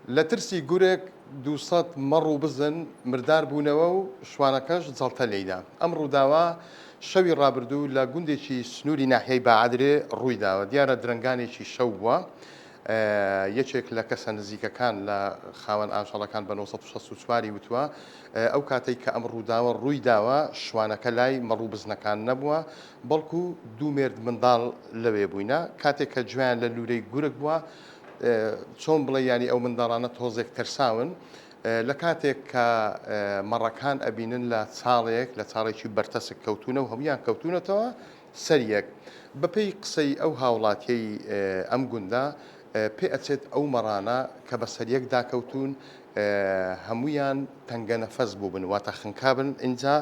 لە ترسی گورێک 200 مەڕ و بزن مردار بوونەوە و شوانەکەش جەڵتە لێیدا. ئەم ڕووداوە شەوی ڕابردوو لە گوندێکی سنووری ناحیەی بەعادرێ ڕوویداوە. دیارە درنگانێکی شەو بووە. یەکێک لە کەسە نزیکەکان لە خاوەن ئاژەڵەکان بە 1964 وتووە ئەو کاتێک کە ئەم ڕووداوە ڕوویداوە شوانەکە لای مەڕوو بزنەکان نەبووە، بەڵکو دوو مێرد منداڵ لەوێ بووینە. کاتێک کە گوێیان لە لورەی گورگ بووە، چۆن بڵێ ینی ئەو منداڵانە تۆزێک ترساون لە کاتێک کە مەڕەکان ئەبینن لە چاڵێک لە چاڵێکی بەرتەسک کەوتونە و هەمویان کەوتونەتەوە سەریەک. بەپێی قسەی ئەو هاوڵاتیەی ئەم گوندە پێ ئەچێت ئەو مەڕانە کە بە سەریەک داکەوتون هەمویان تەنگە نەفەس بوو بن، واتە خنکابن ئینجا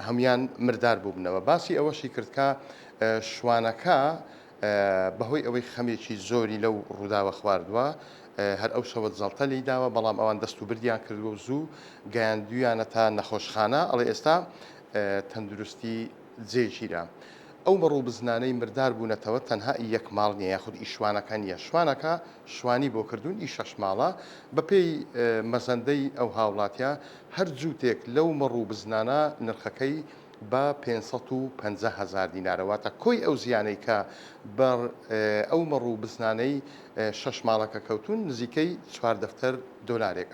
هەمویان مردار بوو بنەوە. باسی ئەوەشی کردکە شوانەکە بەهۆی ئەوەی خەمێکی زۆری لەو ڕووداوە خواردووە هەر ئەو شەوە جەڵتە لێی داوە، بەڵام ئەوان دەست و بردیان کردووە و زوو گەیاندویانەتە نەخۆشخانە. ئەڵێ ئێستا تەندروستی جێگیرە. ئەو مەڕوو بزنانەی مردار بوونەتەوە تەنها یەک ماڵ نییە، یاخود ئیشوانەکە نییە. شوانەکە شوانی بۆ کردوون ئی شەش ماڵە. بەپێی مەزەندەی ئەو هاوڵاتیە هەر جووتێک لەو مەڕوو بزنانە نرخەکەی بە 550,000 دینارەواتە کۆی ئەو زیانەی کە بەر ئەو مەڕوو بزنانەی شەش ماڵەکە کەوتون نزیکەی 4 دەفتەر دۆلارێک